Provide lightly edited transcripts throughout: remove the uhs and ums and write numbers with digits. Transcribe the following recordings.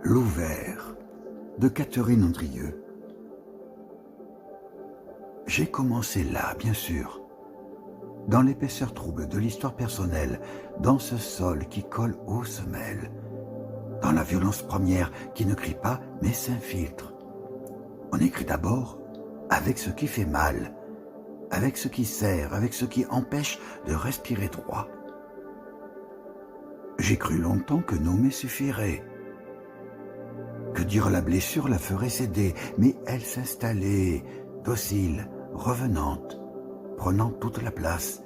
L'ouvert de Catherine Andrieux. J'ai commencé là, bien sûr, dans l'épaisseur trouble de l'histoire personnelle, dans ce sol qui colle aux semelles, dans la violence première qui ne crie pas mais s'infiltre. On écrit d'abord avec ce qui fait mal, avec ce qui sert, avec ce qui empêche de respirer droit. J'ai cru longtemps que nommer suffirait, que dire la blessure la ferait céder, mais elle s'installait, docile, revenante, prenant toute la place,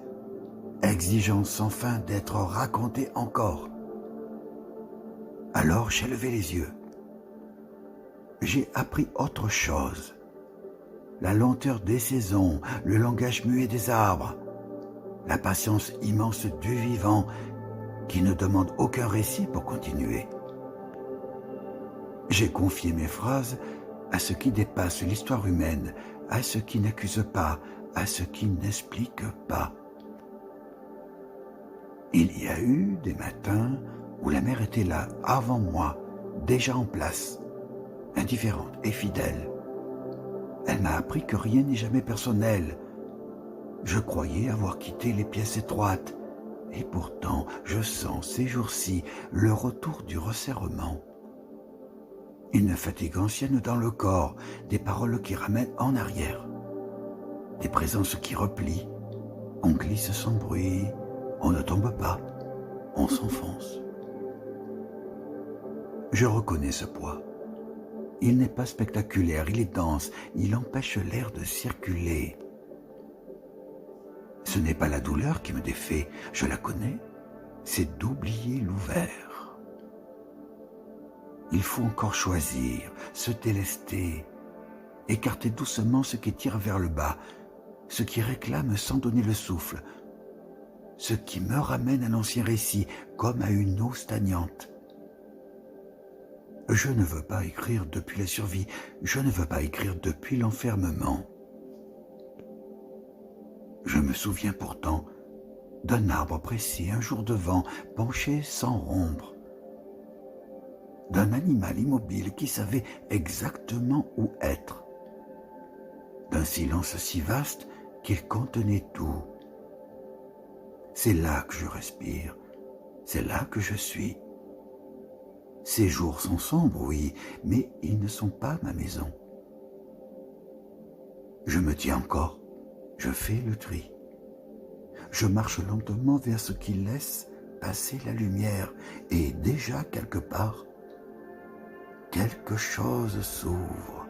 exigeant sans fin d'être racontée encore. Alors j'ai levé les yeux. J'ai appris autre chose. La lenteur des saisons, le langage muet des arbres, la patience immense du vivant qui ne demande aucun récit pour continuer. J'ai confié mes phrases à ce qui dépasse l'histoire humaine, à ce qui n'accuse pas, à ce qui n'explique pas. Il y a eu des matins où la mère était là, avant moi, déjà en place, indifférente et fidèle. Elle m'a appris que rien n'est jamais personnel. Je croyais avoir quitté les pièces étroites, et pourtant je sens ces jours-ci le retour du resserrement. Une fatigue ancienne dans le corps, des paroles qui ramènent en arrière, des présences qui replient. On glisse sans bruit, on ne tombe pas, on s'enfonce. Je reconnais ce poids. Il n'est pas spectaculaire, il est dense, il empêche l'air de circuler. Ce n'est pas la douleur qui me défait, je la connais, c'est d'oublier l'ouvert. Il faut encore choisir, se délester, écarter doucement ce qui tire vers le bas, ce qui réclame sans donner le souffle, ce qui me ramène à l'ancien récit, comme à une eau stagnante. Je ne veux pas écrire depuis la survie, je ne veux pas écrire depuis l'enfermement. Je me souviens pourtant d'un arbre précis, un jour de vent, penché sans rompre, d'un animal immobile qui savait exactement où être, d'un silence si vaste qu'il contenait tout. C'est là que je respire, c'est là que je suis. Ces jours sont sombres, oui, mais ils ne sont pas ma maison. Je me tiens encore, je fais le tri. Je marche lentement vers ce qui laisse passer la lumière, et déjà quelque part, quelque chose s'ouvre.